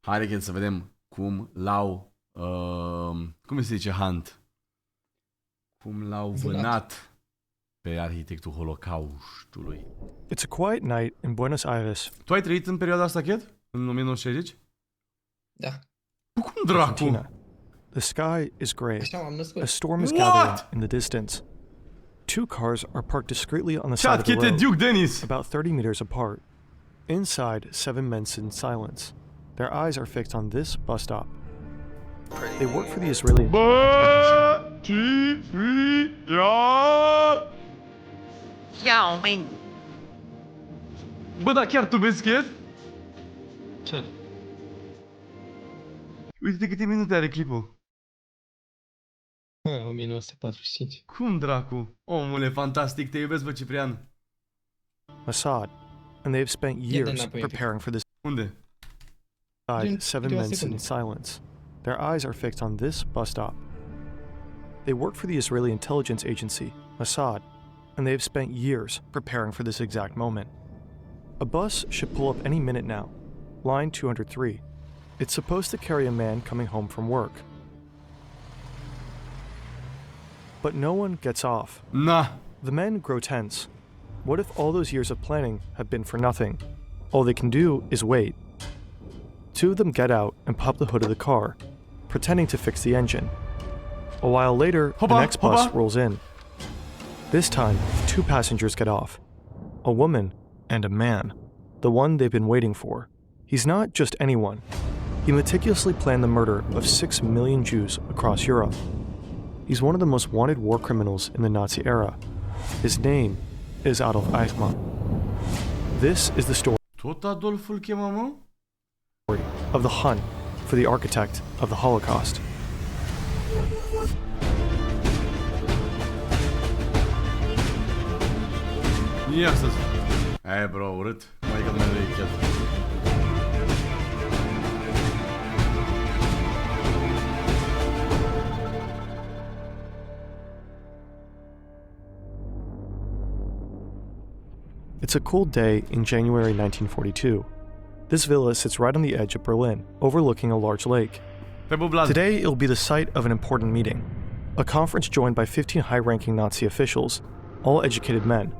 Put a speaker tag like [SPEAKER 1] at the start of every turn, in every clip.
[SPEAKER 1] Haide să vedem cum l-au... cum se zice Hunt? Cum l-au vânat pe arhitectul Holocaustului.
[SPEAKER 2] It's a quiet night in Buenos Aires.
[SPEAKER 1] Tu ai trăit în perioada asta, Chet? În 1960?
[SPEAKER 3] Da.
[SPEAKER 1] Cum dracu?
[SPEAKER 2] Argentina. The sky is gray.
[SPEAKER 3] Așa m-am născut.
[SPEAKER 2] A storm is
[SPEAKER 1] What?
[SPEAKER 2] gathering in the distance. Two cars are parked discreetly on the side
[SPEAKER 1] Chat,
[SPEAKER 2] of the
[SPEAKER 1] Chet,
[SPEAKER 2] road,
[SPEAKER 1] Duke Dennis!
[SPEAKER 2] about 30 meters apart. Inside, 7 men sit in silence. Their eyes are fixed on this bus stop. They work for the Israeli...
[SPEAKER 1] Bă, dar chiar tu vezi, Chet?
[SPEAKER 3] Ce?
[SPEAKER 1] Uite-te câte minute are clipul.
[SPEAKER 3] 1945.
[SPEAKER 1] Cum dracu? Omule, fantastic, te iubesc, bă, Ciprian.
[SPEAKER 2] Assad, and they have spent years preparing for this.
[SPEAKER 1] Unde?
[SPEAKER 2] Inside, 7 men sit in silence. Their eyes are fixed on this bus stop. They work for the Israeli intelligence agency, Mossad, and they have spent years preparing for this exact moment. A bus should pull up any minute now. Line 203. It's supposed to carry a man coming home from work. But no one gets off.
[SPEAKER 1] Na.
[SPEAKER 2] The men grow tense. What if all those years of planning have been for nothing? All they can do is wait. Two of them get out and pop the hood of the car, pretending to fix the engine. A while later, the next bus rolls in. This time, 2 passengers get off. A woman and a man. The one they've been waiting for. He's not just anyone. He meticulously planned the murder of 6 million Jews across Europe. He's one of the most wanted war criminals in the Nazi era. His name is Adolf Eichmann. This is the story
[SPEAKER 1] Tot Adolf îl chema, mă?
[SPEAKER 2] of the hunt for the architect of the Holocaust.
[SPEAKER 1] Ia să zic. Hai, bro, urât. Mai că Dumnezeu e Chet.
[SPEAKER 2] It's a cold day in January 1942. This villa sits right on the edge of Berlin, overlooking a large lake. Today, it'll be the site of an important meeting, a conference joined by 15 high-ranking Nazi officials, all educated men.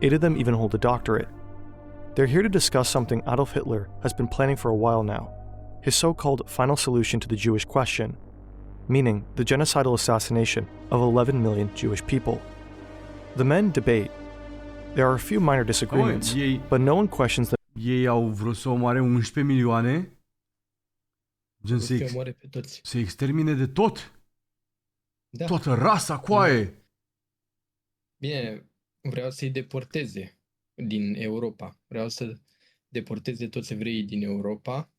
[SPEAKER 2] 8 of them even hold a doctorate. They're here to discuss something Adolf Hitler has been planning for a while now, his so-called final solution to the Jewish question, meaning the genocidal assassination of 11 million Jewish people. The men debate. There are a few minor disagreements, but no one questions them.
[SPEAKER 1] Ei au vrut să omoare 11 milioane? Gen să extermine de tot?
[SPEAKER 3] Da.
[SPEAKER 1] Toată rasa, coaie!
[SPEAKER 3] Bine, vreau să-i deporteze din Europa. Vreau să deporteze toți evreii din Europa.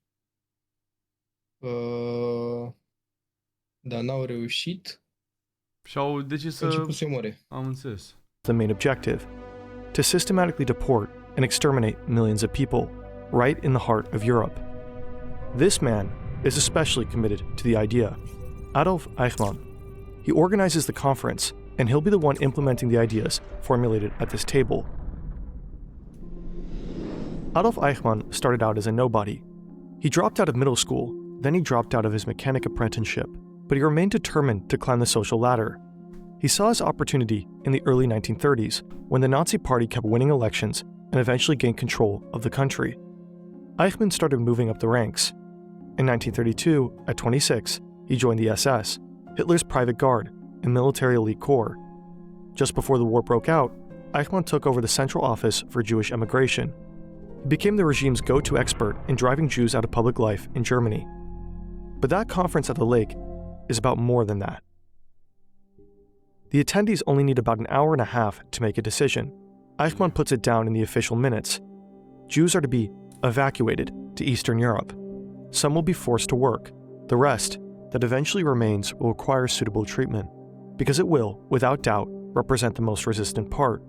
[SPEAKER 3] Dar n-au reușit.
[SPEAKER 1] Și au decis să...
[SPEAKER 3] Început să omoare.
[SPEAKER 1] Am înțeles.
[SPEAKER 2] The main objective: to systematically deport and exterminate millions of people, right in the heart of Europe. This man is especially committed to the idea. Adolf Eichmann. He organizes the conference, and he'll be the one implementing the ideas formulated at this table. Adolf Eichmann started out as a nobody. He dropped out of middle school, then he dropped out of his mechanic apprenticeship, but he remained determined to climb the social ladder. He saw his opportunity in the early 1930s, when the Nazi Party kept winning elections and eventually gained control of the country. Eichmann started moving up the ranks. In 1932, at 26, he joined the SS, Hitler's private guard and military elite corps. Just before the war broke out, Eichmann took over the Central Office for Jewish Emigration. He became the regime's go-to expert in driving Jews out of public life in Germany. But that conference at the lake is about more than that. The attendees only need about an hour and a half to make a decision. Eichmann puts it down in the official minutes. Jews are to be evacuated to Eastern Europe. Some will be forced to work. The rest, that eventually remains, will require suitable treatment, because it will, without doubt, represent the most resistant part.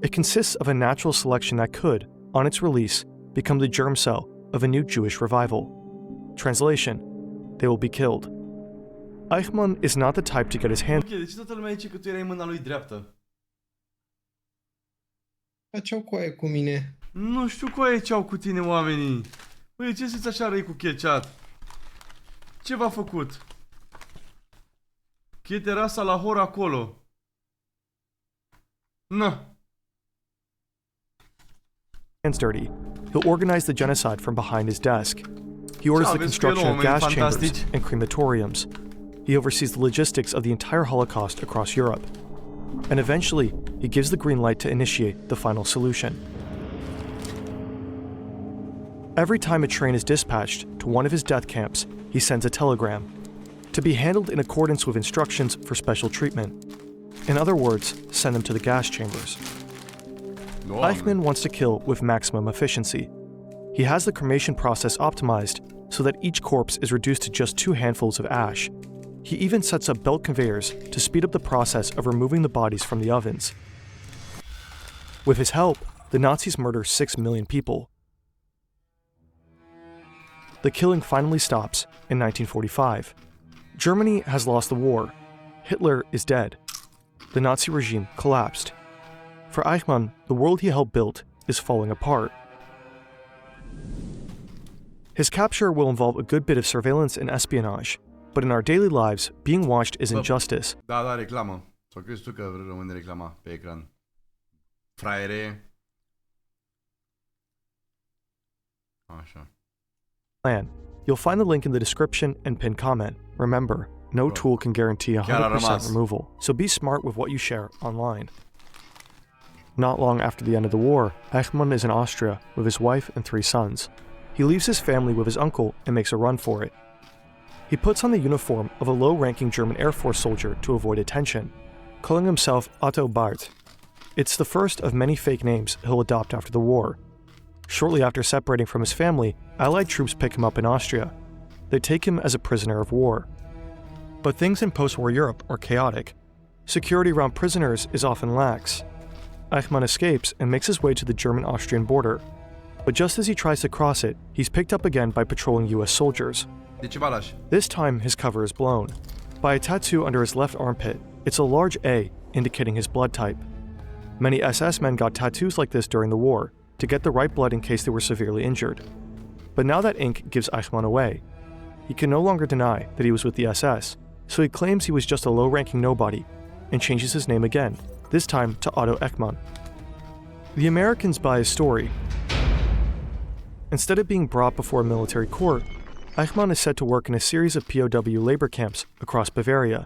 [SPEAKER 2] It consists of a natural selection that could, on its release, become the germ cell of a new Jewish revival. Translation: they will be killed. Eichmann is not the type to get his hands...
[SPEAKER 1] Ok, deci toată lumea zice că tu erai mâna lui dreaptă.
[SPEAKER 3] Ce-au coaie cu mine?
[SPEAKER 1] Nu știu coaie ce au cu tine oamenii. Băi, ce să-ți așa răi cu Chat? Ce v-a făcut? Che terasa la hora acolo. Na.
[SPEAKER 2] Hands dirty, he'll organize the genocide from behind his desk. He orders the construction of gas chambers and crematoriums. He oversees the logistics of the entire Holocaust across Europe. And eventually, he gives the green light to initiate the final solution. Every time a train is dispatched to one of his death camps, he sends a telegram to be handled in accordance with instructions for special treatment. In other words, send them to the gas chambers. Highman wants to kill with maximum efficiency. He has the cremation process optimized so that each corpse is reduced to just 2 handfuls of ash. He even sets up belt conveyors to speed up the process of removing the bodies from the ovens. With his help, the Nazis murder 6 million people. The killing finally stops in 1945. Germany has lost the war. Hitler is dead. The Nazi regime collapsed. For Highman, the world he helped build is falling apart. His capture will involve a good bit of surveillance and espionage, but in our daily lives, being watched is injustice.
[SPEAKER 1] Da, reclamă. Sau crezi tu că rămâne reclama pe ecran? Fraiere. Așa.
[SPEAKER 2] You'll find the link in the description and pinned comment. Remember, no tool can guarantee 100% removal, so be smart with what you share online. Not long after the end of the war, Highman is in Austria with his wife and 3 sons. He leaves his family with his uncle and makes a run for it. He puts on the uniform of a low-ranking German Air Force soldier to avoid attention, calling himself Otto Barth. It's the first of many fake names he'll adopt after the war. Shortly after separating from his family, Allied troops pick him up in Austria. They take him as a prisoner of war. But things in post-war Europe are chaotic. Security around prisoners is often lax. Highman escapes and makes his way to the German-Austrian border. But just as he tries to cross it, he's picked up again by patrolling US soldiers. This time, his cover is blown. By a tattoo under his left armpit, it's a large A, indicating his blood type. Many SS men got tattoos like this during the war, to get the right blood in case they were severely injured. But now that ink gives Highman away. He can no longer deny that he was with the SS, so he claims he was just a low-ranking nobody, and changes his name again, this time to Otto Highman. The Americans buy his story. Instead of being brought before a military court, Highman is set to work in a series of POW labor camps across Bavaria.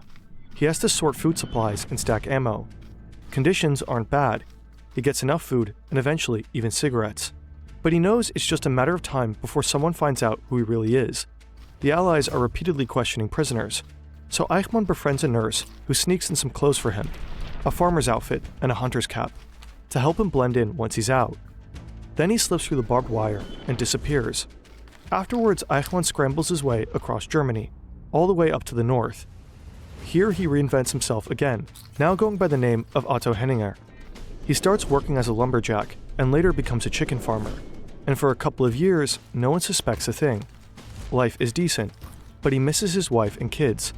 [SPEAKER 2] He has to sort food supplies and stack ammo. Conditions aren't bad. He gets enough food and eventually even cigarettes. But he knows it's just a matter of time before someone finds out who he really is. The Allies are repeatedly questioning prisoners, so Highman befriends a nurse who sneaks in some clothes for him, a farmer's outfit and a hunter's cap, to help him blend in once he's out. Then he slips through the barbed wire and disappears. Afterwards, Highman scrambles his way across Germany, all the way up to the north. Here he reinvents himself again, now going by the name of Otto Henninger. He starts working as a lumberjack and later becomes a chicken farmer. And for a couple of years, no one suspects a thing. Life is decent, but he misses his wife and kids.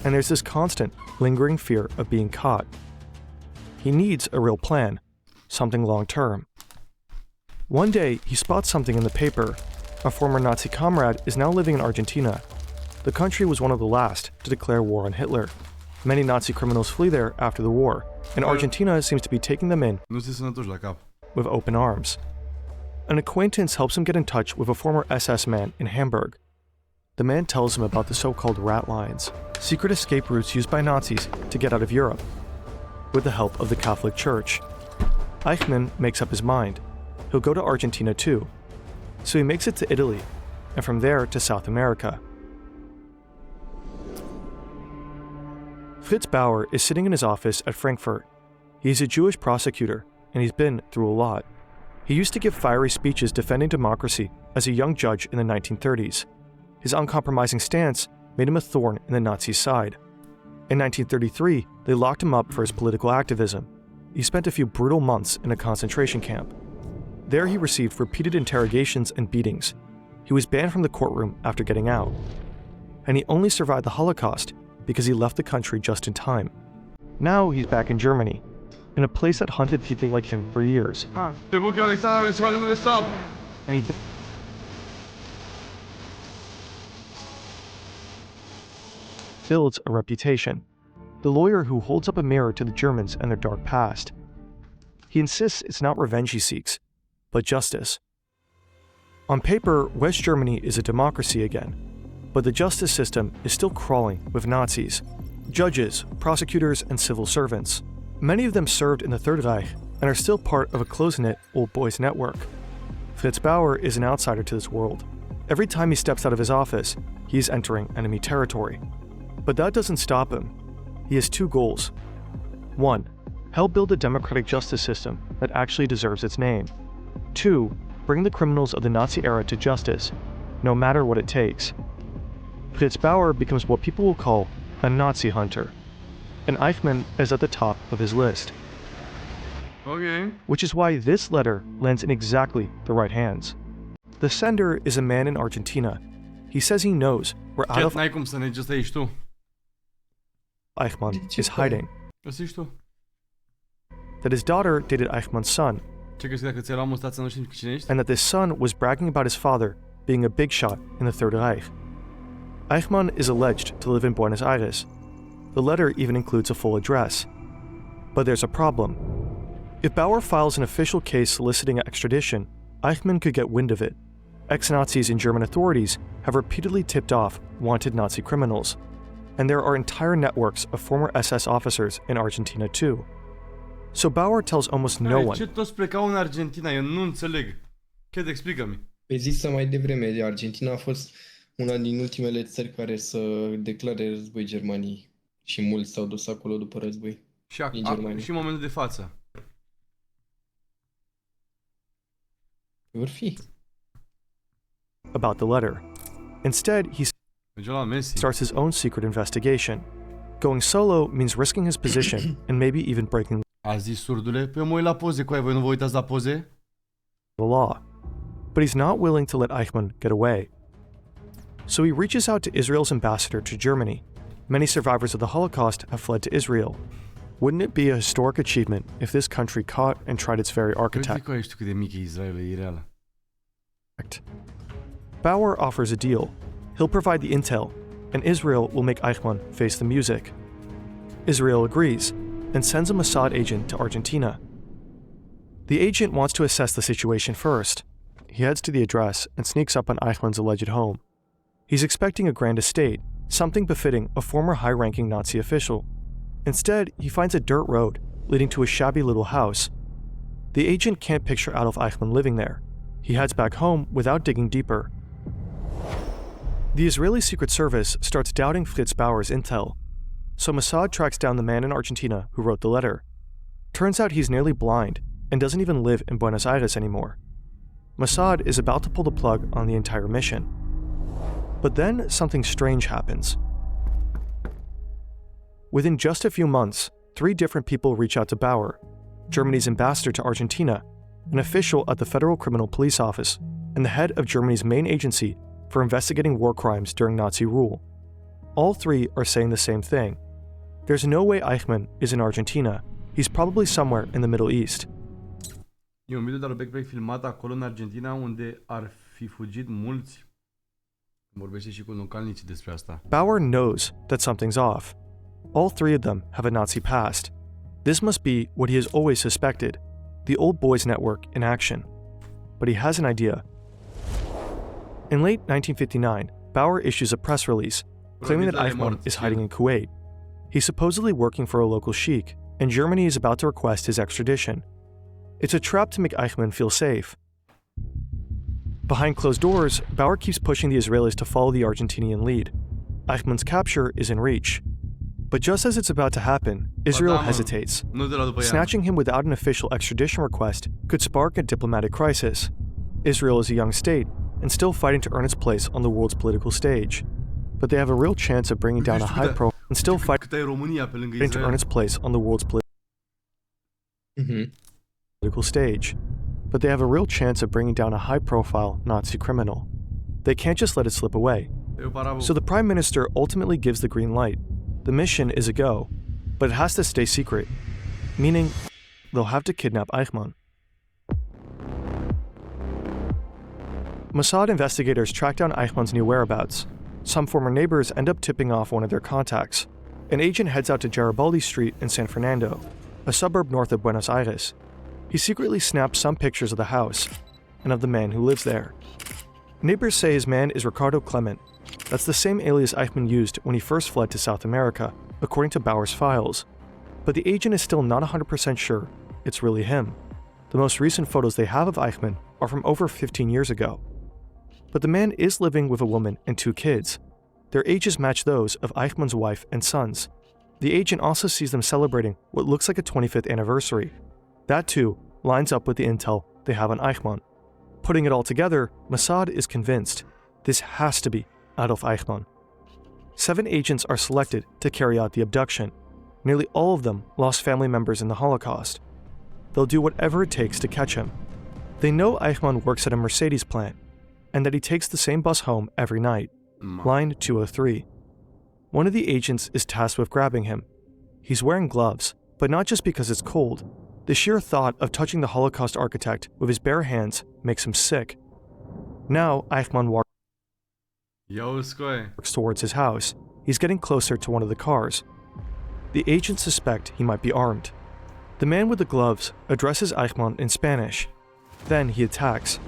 [SPEAKER 2] And there's this constant, lingering fear of being caught. He needs a real plan, something long-term. One day, he spots something in the paper. A former Nazi comrade is now living in Argentina. The country was one of the last to declare war on Hitler. Many Nazi criminals flee there after the war, and Argentina seems to be taking them in with open arms. An acquaintance helps him get in touch with a former SS man in Hamburg. The man tells him about the so-called rat lines, secret escape routes used by Nazis to get out of Europe, with the help of the Catholic Church. Highman makes up his mind. He'll go to Argentina too. So he makes it to Italy, and from there to South America. Fritz Bauer is sitting in his office at Frankfurt. He's a Jewish prosecutor, and he's been through a lot. He used to give fiery speeches defending democracy as a young judge in the 1930s. His uncompromising stance made him a thorn in the Nazis' side. In 1933, they locked him up for his political activism. He spent a few brutal months in a concentration camp. There he received repeated interrogations and beatings. He was banned from the courtroom after getting out. And he only survived the Holocaust because he left the country just in time. Now he's back in Germany, in a place that hunted people like him for years. builds a reputation. The lawyer who holds up a mirror to the Germans and their dark past. He insists it's not revenge he seeks, but justice. On paper, West Germany is a democracy again, but the justice system is still crawling with Nazis, judges, prosecutors, and civil servants. Many of them served in the Third Reich and are still part of a close-knit old boys network. Fritz Bauer is an outsider to this world. Every time he steps out of his office, he is entering enemy territory. But that doesn't stop him. He has two goals. 1. Help build a democratic justice system that actually deserves its name. 2. Bring the criminals of the Nazi era to justice, no matter what it takes. Fritz Bauer becomes what people will call a Nazi hunter, and Highman is at the top of his list.
[SPEAKER 1] Ok.
[SPEAKER 2] Which is why this letter lands in exactly the right hands. The sender is a man in Argentina. He says he knows where
[SPEAKER 1] Chat, n-ai cum să ne ești tu.
[SPEAKER 2] Highman is hiding,
[SPEAKER 1] Găsești tu.
[SPEAKER 2] that his daughter dated Highman's son,
[SPEAKER 1] Ce crezi că dacă ți-ai luat mustața nu știi cine ești?
[SPEAKER 2] and that this son was bragging about his father being a big shot in the Third Reich. Highman is alleged to live in Buenos Aires. The letter even includes a full address. But there's a problem. If Bauer files an official case soliciting extradition, Highman could get wind of it. Ex-Nazis and German authorities have repeatedly tipped off wanted Nazi criminals, and there are entire networks of former SS officers in Argentina too. So Bauer tells almost no one.
[SPEAKER 1] Ce toți plecau în Argentina? Eu nu înțeleg. Chat, explică-mi.
[SPEAKER 3] Pe zis mai devreme, Argentina a fost una din ultimele țări care să declare război Germaniei. Și mulți s-au dus acolo după război.
[SPEAKER 1] Și,
[SPEAKER 3] Din Germania.
[SPEAKER 1] și în momentul de față.
[SPEAKER 3] Vor fi.
[SPEAKER 2] About the letter. Instead, he
[SPEAKER 1] Merge la Messi.
[SPEAKER 2] starts his own secret investigation. Going solo means risking his position and maybe even breaking
[SPEAKER 1] A zis surdule? Păi eu mă uit la poze cu aia, voi nu vă uitați la poze?
[SPEAKER 2] the law. But he's not willing to let Highman get away. So he reaches out to Israel's ambassador to Germany. Many survivors of the Holocaust have fled to Israel. Wouldn't it be a historic achievement if this country caught and tried its very
[SPEAKER 1] Uite
[SPEAKER 2] architect?
[SPEAKER 1] cu aia, știu cât de mic e Israel, e reală.
[SPEAKER 2] Bauer offers a deal. He'll provide the intel, and Israel will make Highman face the music. Israel agrees and sends a Mossad agent to Argentina. The agent wants to assess the situation first. He heads to the address and sneaks up on Highman's alleged home. He's expecting a grand estate, something befitting a former high-ranking Nazi official. Instead, he finds a dirt road leading to a shabby little house. The agent can't picture Adolf Highman living there. He heads back home without digging deeper. The Israeli Secret Service starts doubting Fritz Bauer's intel, so Mossad tracks down the man in Argentina who wrote the letter. Turns out he's nearly blind and doesn't even live in Buenos Aires anymore. Mossad is about to pull the plug on the entire mission. But then something strange happens. Within just a few months, 3 different people reach out to Bauer, Germany's ambassador to Argentina, an official at the Federal Criminal Police Office, and the head of Germany's main agency for investigating war crimes during Nazi rule. All 3 are saying the same thing. There's no way Highman is in Argentina. He's probably somewhere in the Middle East.
[SPEAKER 1] E un video de backpack filmat acolo în Argentina unde ar fi fugit mulți. Vorbește și cu localnicii despre asta.
[SPEAKER 2] Bauer knows that something's off. All 3 of them have a Nazi past. This must be what he has always suspected, the old boys network in action. But he has an idea. In late 1959, Bauer issues a press release claiming that Highman is hiding in Kuwait. He's supposedly working for a local sheikh, and Germany is about to request his extradition. It's a trap to make Highman feel safe. Behind closed doors, Bauer keeps pushing the Israelis to follow the Argentinian lead. Highman's capture is in reach. But just as it's about to happen, Israel hesitates. Snatching him without an official extradition request could spark a diplomatic crisis. Israel is a young state and still fighting to earn its place on the world's political stage. But they have a real chance of bringing down a high profile and still fighting to earn its place on the world's political stage. But they have a real chance of bringing down a high-profile Nazi criminal. They can't just let it slip away. So the Prime Minister ultimately gives the green light. The mission is a go, but it has to stay secret, meaning they'll have to kidnap Highman. Mossad investigators track down Highman's new whereabouts, some former neighbors end up tipping off one of their contacts. An agent heads out to Garibaldi Street in San Fernando, a suburb north of Buenos Aires. He secretly snaps some pictures of the house and of the man who lives there. Neighbors say his man is Ricardo Clement. That's the same alias Eichmann used when he first fled to South America, according to Bauer's files. But the agent is still not 100% sure it's really him. The most recent photos they have of Eichmann are from over 15 years ago. But the man is living with a woman and 2 kids. Their ages match those of Eichmann's wife and sons. The agent also sees them celebrating what looks like a 25th anniversary. That too lines up with the intel they have on Eichmann. Putting it all together, Mossad is convinced this has to be Adolf Eichmann. 7 agents are selected to carry out the abduction. Nearly all of them lost family members in the Holocaust. They'll do whatever it takes to catch him. They know Eichmann works at a Mercedes plant, and that he takes the same bus home every night, line 203. One of the agents is tasked with grabbing him. He's wearing gloves, but not just because it's cold. The sheer thought of touching the Holocaust architect with his bare hands makes him sick. Now Eichmann walks towards his house. He's getting closer to one of the cars. The agents suspect he might be armed. The man with the gloves addresses Eichmann in Spanish. Then he attacks.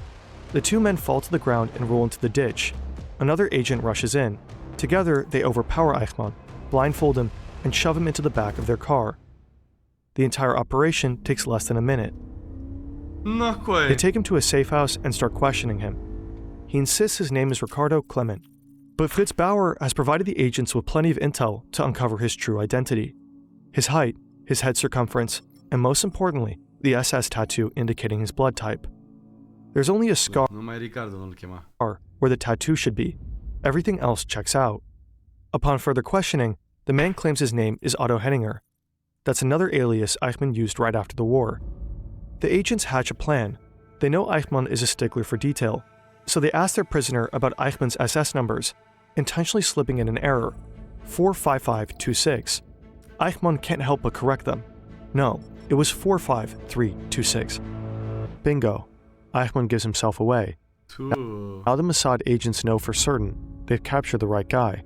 [SPEAKER 2] The 2 men fall to the ground and roll into the ditch. Another agent rushes in. Together, they overpower Eichmann, blindfold him, and shove him into the back of their car. The entire operation takes less than a minute. They take him to a safe house and start questioning him. He insists his name is Ricardo Clement. But Fritz Bauer has provided the agents with plenty of intel to uncover his true identity. His height, his head circumference, and most importantly, the SS tattoo indicating his blood type. There's only a scar where the tattoo should be. Everything else checks out. Upon further questioning, the man claims his name is Otto Henninger. That's another alias Eichmann used right after the war. The agents hatch a plan. They know Eichmann is a stickler for detail, so they ask their prisoner about Eichmann's SS numbers, intentionally slipping in an error, 45526. Eichmann can't help but correct them. No, it was 45326. Bingo. Eichmann gives himself away. Now the Mossad agents know for certain they've captured the right guy.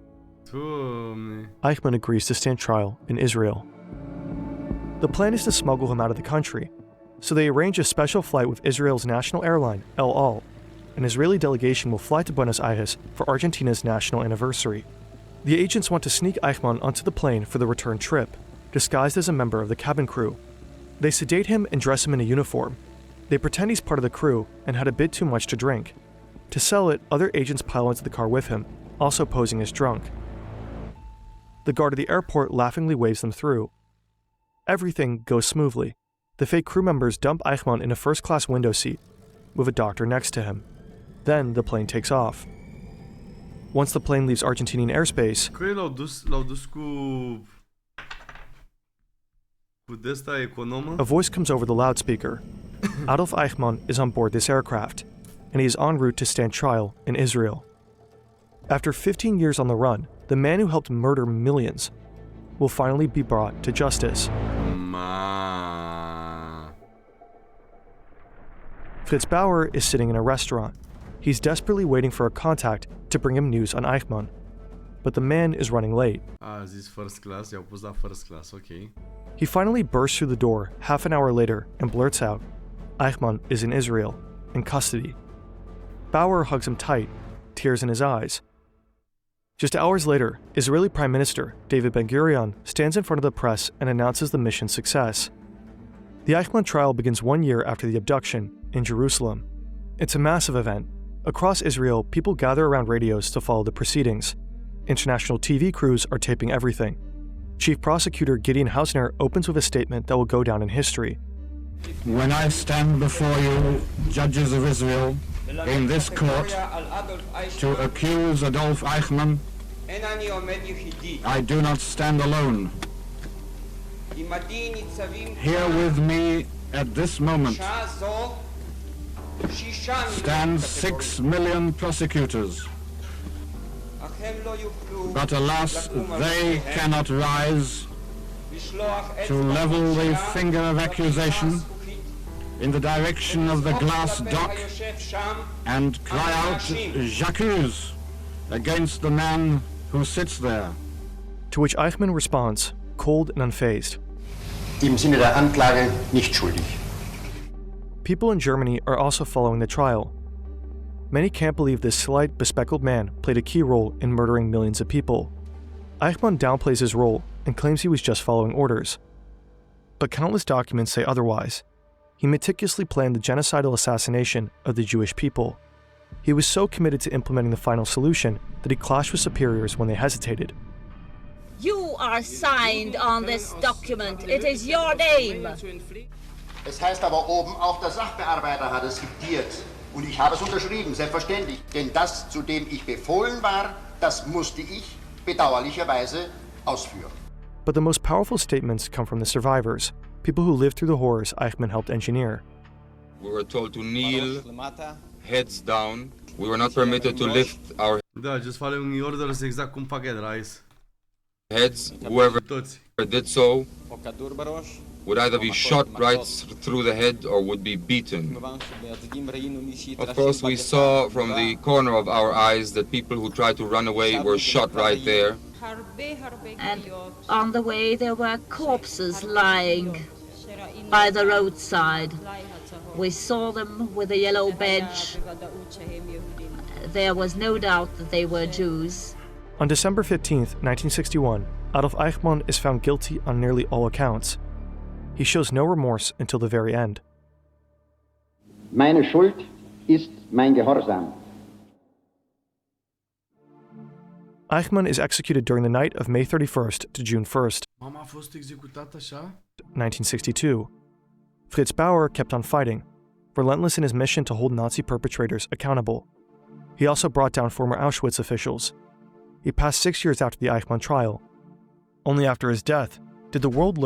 [SPEAKER 2] Eichmann agrees to stand trial in Israel. The plan is to smuggle him out of the country, so they arrange a special flight with Israel's national airline, El Al. An Israeli delegation will fly to Buenos Aires for Argentina's national anniversary. The agents want to sneak Eichmann onto the plane for the return trip, disguised as a member of the cabin crew. They sedate him and dress him in a uniform. They pretend he's part of the crew and had a bit too much to drink. To sell it, other agents pile into the car with him, also posing as drunk. The guard at the airport laughingly waves them through. Everything goes smoothly. The fake crew members dump Eichmann in a first-class window seat, with a doctor next to him. Then the plane takes off. Once the plane leaves Argentinian airspace, a voice comes over the loudspeaker. Adolf Eichmann is on board this aircraft, and he is en route to stand trial in Israel. After 15 years on the run, the man who helped murder millions will finally be brought to justice. Fritz Bauer is sitting in a restaurant. He's desperately waiting for a contact to bring him news on Eichmann. But the man is running late.
[SPEAKER 1] First class, i-au pus la first class, ok.
[SPEAKER 2] He finally bursts through the door half an hour later and blurts out, Eichmann is in Israel, in custody. Bauer hugs him tight, tears in his eyes. Just hours later, Israeli Prime Minister David Ben-Gurion stands in front of the press and announces the mission's success. The Eichmann trial begins 1 year after the abduction in Jerusalem. It's a massive event. Across Israel, people gather around radios to follow the proceedings. International TV crews are taping everything. Chief Prosecutor Gideon Hausner opens with a statement that will go down in history.
[SPEAKER 4] When I stand before you, judges of Israel, in this court, to accuse Adolf Eichmann, I do not stand alone. Here with me at this moment stand 6 million prosecutors. But alas, they cannot rise to level the finger of accusation in the direction of the glass dock and cry out, J'accuse, against the man who sits there.
[SPEAKER 2] To which Eichmann responds, cold and unfazed.
[SPEAKER 5] Im Sinne der Anklage nicht schuldig.
[SPEAKER 2] People in Germany are also following the trial. Many can't believe this slight, bespectacled man played a key role in murdering millions of people. Eichmann downplays his role and claims he was just following orders. But countless documents say otherwise. He meticulously planned the genocidal assassination of the Jewish people. He was so committed to implementing the final solution that he clashed with superiors when they hesitated.
[SPEAKER 6] You are signed on this document. It is your name.
[SPEAKER 5] Es heißt aber oben, auch der Sachbearbeiter hat es diktiert. Und ich habe es unterschrieben, selbstverständlich. Denn das, zu dem ich befohlen war, das musste ich bedauerlicherweise ausführen.
[SPEAKER 2] But the most powerful statements come from the survivors, people who lived through the horrors Eichmann helped engineer.
[SPEAKER 7] We were told to kneel, heads down. We were not permitted to lift our
[SPEAKER 1] Da, just following orders exact cum fac Rise.
[SPEAKER 7] heads. Whoever did so would either be shot right through the head or would be beaten. Of course, we saw from the corner of our eyes that people who tried to run away were shot right there.
[SPEAKER 6] And on the way there were corpses lying by the roadside. We saw them with a yellow badge. There was no doubt that they were Jews.
[SPEAKER 2] On December 15th, 1961, Adolf Eichmann is found guilty on nearly all accounts. He shows no remorse until the very end.
[SPEAKER 8] Meine Schuld ist mein Gehorsam.
[SPEAKER 2] Eichmann is executed during the night of May 31st to June 1st,
[SPEAKER 1] Mama a fost executat așa?
[SPEAKER 2] 1962. Fritz Bauer kept on fighting, relentless in his mission to hold Nazi perpetrators accountable. He also brought down former Auschwitz officials. He passed 6 years after the Eichmann trial. Only after his death did the world learn